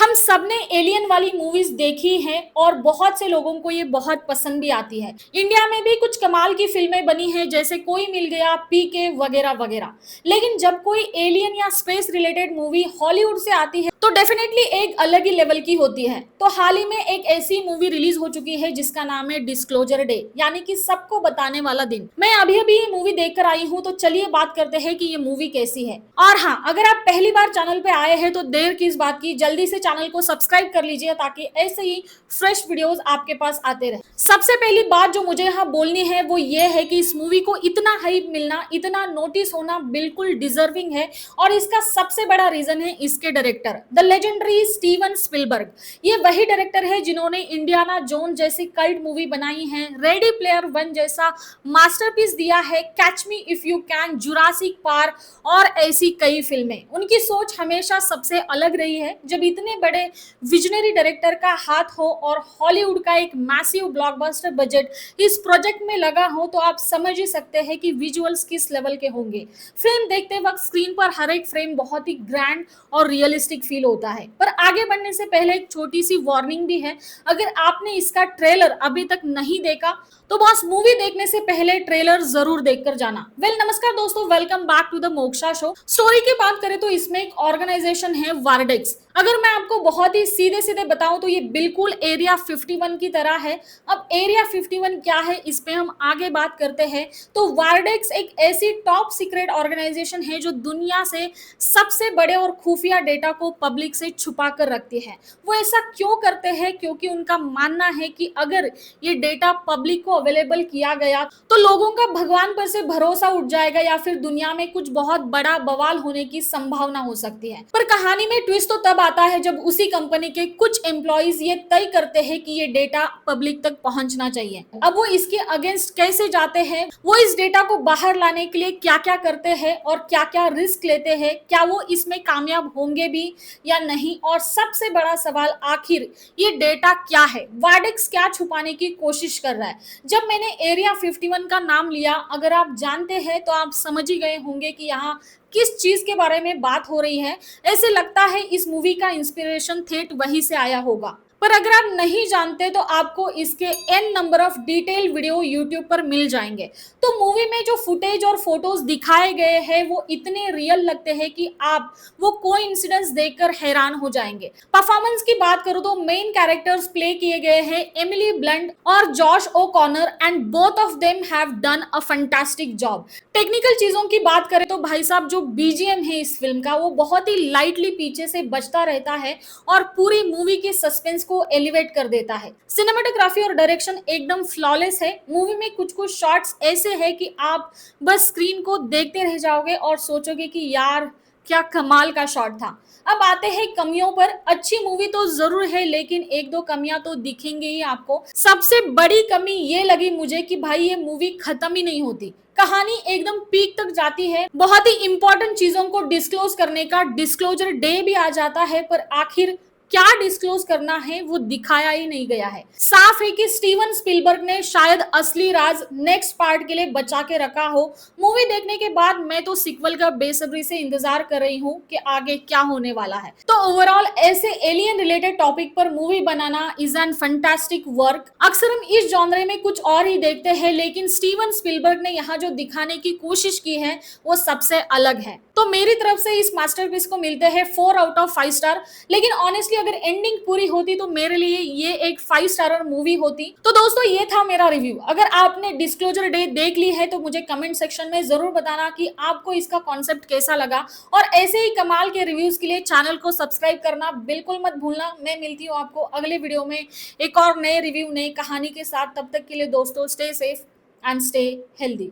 हम सबने एलियन वाली मूवीज देखी हैं और बहुत से लोगों को ये बहुत पसंद भी आती है। इंडिया में भी कुछ कमाल की फिल्में बनी हैं, जैसे कोई मिल गया, पीके वगैरह वगैरह। लेकिन जब कोई एलियन या स्पेस रिलेटेड मूवी हॉलीवुड से आती है तो डेफिनेटली एक अलग ही लेवल की होती है। तो हाल ही में एक ऐसी मूवी रिलीज हो चुकी है जिसका नाम है डिस्क्लोजर डे, यानी कि सबको बताने वाला दिन। मैं अभी अभी ये मूवी देखकर आई हूँ, तो चलिए बात करते हैं कि ये मूवी कैसी है। और हाँ, अगर आप पहली बार चैनल पे आए हैं तो देर किस बात की, जल्दी से चैनल को सब्सक्राइब कर लीजिए ताकि ऐसे ही फ्रेश वीडियोस आपके पास आते रहे। सबसे पहली बात जो मुझे यहाँ बोलनी है वो ये है कि इस मूवी को इतना हाइप मिलना, इतना नोटिस होना बिल्कुल डिजर्विंग है। और इसका सबसे बड़ा रीजन है इसके director, the legendary Steven Spielberg. ये वही डायरेक्टर है जिन्होंने इंडियाना जोन जैसी कल्ट मूवी बनाई है, रेडी प्लेयर वन जैसा मास्टरपीस दिया है, catch me if you can, Jurassic park और ऐसी कई फिल्में। उनकी सोच हमेशा सबसे अलग रही है। जब इतने बड़े विजनरी डायरेक्टर का हाथ हो और हॉलीवुड का एक मैसिव ब्लॉकबस्टर बजट इस प्रोजेक्ट में लगा हो, तो आप समझ ही सकते हैं कि विजुअल्स किस लेवल के होंगे। फिल्म देखते वक्त स्क्रीन पर हर एक फ्रेम बहुत ही ग्रैंड और रियलिस्टिक फील होता है। पर आगे बढ़ने से पहले एक छोटी सी वार्निंग भी है। अगर आपने इसका ट्रेलर अभी तक नहीं देखा तो बस मूवी देखने से पहले ट्रेलर जरूर देखकर जाना। नमस्कार दोस्तों, welcome back to the Moksha show. Story की बात करें तो इसमें एक ऑर्गेनाइजेशन है वार्डेक्स। अगर मैं आपको बहुत ही सीधे सीधे बताऊं तो ये बिल्कुल एरिया 51 की तरह है। अब एरिया 51 क्या है, इस पे हम आगे बात करते हैं। तो वार्डेक्स एक ऐसी टॉप सीक्रेट ऑर्गेनाइजेशन है जो दुनिया से सबसे बड़े और खुफिया डेटा को पब्लिक से छुपा कर रखती है। वो ऐसा क्यों करते हैं? क्योंकि उनका मानना है कि अगर ये डेटा पब्लिक को अवेलेबल किया गया तो लोगों का भगवान पर से भरोसा उठ जाएगा या फिर दुनिया में कुछ बहुत बड़ा बवाल होने की संभावना हो सकती है। पर कहानी में ट्विस्ट तो तब आता है जब उसी कंपनी के कुछ एम्प्लॉइज ये तय करते हैं कि ये डेटा पब्लिक तक पहुंचना चाहिए। अब वो इसके अगेंस्ट कैसे जाते हैं, वो इस डेटा को बाहर लाने के लिए क्या क्या करते हैं और क्या क्या रिस्क लेते हैं, क्या वो इसमें कामयाब होंगे भी या नहीं, और सबसे बड़ा सवाल आखिर ये डेटा क्या है, वार्डेक्स क्या छुपाने की कोशिश कर रहा है। जब मैंने एरिया 51 का नाम लिया, अगर आप जानते हैं तो आप समझ ही गए होंगे कि यहाँ किस चीज के बारे में बात हो रही है। ऐसे लगता है इस मूवी का इंस्पिरेशन थेट वहीं से आया होगा। पर अगर आप नहीं जानते तो आपको इसके n number of detail video YouTube पर मिल जाएंगे। तो मूवी में जो फुटेज और फोटोज दिखाए गए हैं वो इतने रियल लगते हैं कि आप वो कोइंसिडेंस देखकर हैरान हो जाएंगे। परफॉर्मेंस की बात करूं तो मेन कैरेक्टर्स प्ले किए गए हैं एमिली ब्लंट और Josh O'Connor, and both of them have done a fantastic job. Technical चीजों की बात करें तो भाई साहब, जो बीजीएम है इस फिल्म का वो बहुत ही लाइटली पीछे से बजता रहता है और पूरी मूवी के सस्पेंस को एलिवेट कर देता है। सिनेमेटोग्राफी और डायरेक्शन एकदम फ्लॉलेस है। मूवी में कुछ कुछ शॉट्स ऐसे हैं कि आप बस स्क्रीन को देखते रह जाओगे और सोचोगे कि यार क्या कमाल का शॉट था। अब आते हैं कमियों पर। अच्छी मूवी तो जरूर है लेकिन एक दो कमियां तो दिखेंगे ही आपको। सबसे बड़ी कमी ये लगी मुझे कि भाई ये मूवी खत्म ही नहीं होती। कहानी एकदम पीक तक जाती है, बहुत ही इंपॉर्टेंट चीजों को डिस्क्लोज करने का डिस्क्लोजर डे भी आ जाता है, पर आखिर क्या डिस्क्लोज करना है वो दिखाया ही नहीं गया है। साफ है कि स्टीवन स्पिलबर्ग ने शायद असली राज नेक्स्ट पार्ट के लिए बचा के रखा हो। मूवी देखने के बाद मैं तो सीक्वल का बेसब्री से इंतजार कर रही हूँ कि आगे क्या होने वाला है। तो ओवरऑल ऐसे एलियन रिलेटेड टॉपिक पर movie banana is an fantastic work. अक्सर हम इस जॉनरे में कुछ और ही देखते हैं, लेकिन स्टीवन स्पिलबर्ग ने यहाँ जो दिखाने की कोशिश की है वो सबसे अलग है। तो मेरी तरफ से इस मास्टरपीस को मिलते हैं 4 आउट ऑफ 5 स्टार। लेकिन ऑनेस्टली अगर एंडिंग पूरी होती तो मेरे लिए ये एक 5 स्टार मूवी होती। तो दोस्तों ये था मेरा रिव्यू। अगर आपने डिस्क्लोजर डे देख ली है तो मुझे कमेंट सेक्शन में जरूर बताना कि आपको इसका कॉन्सेप्ट कैसा लगा, और ऐसे ही कमाल के रिव्यूज के लिए चैनल को सब्सक्राइब करना बिल्कुल मत भूलना। मैं मिलती हूँ आपको अगले वीडियो में एक और नए रिव्यू, नई कहानी के साथ। तब तक के लिए दोस्तों stay safe and stay healthy.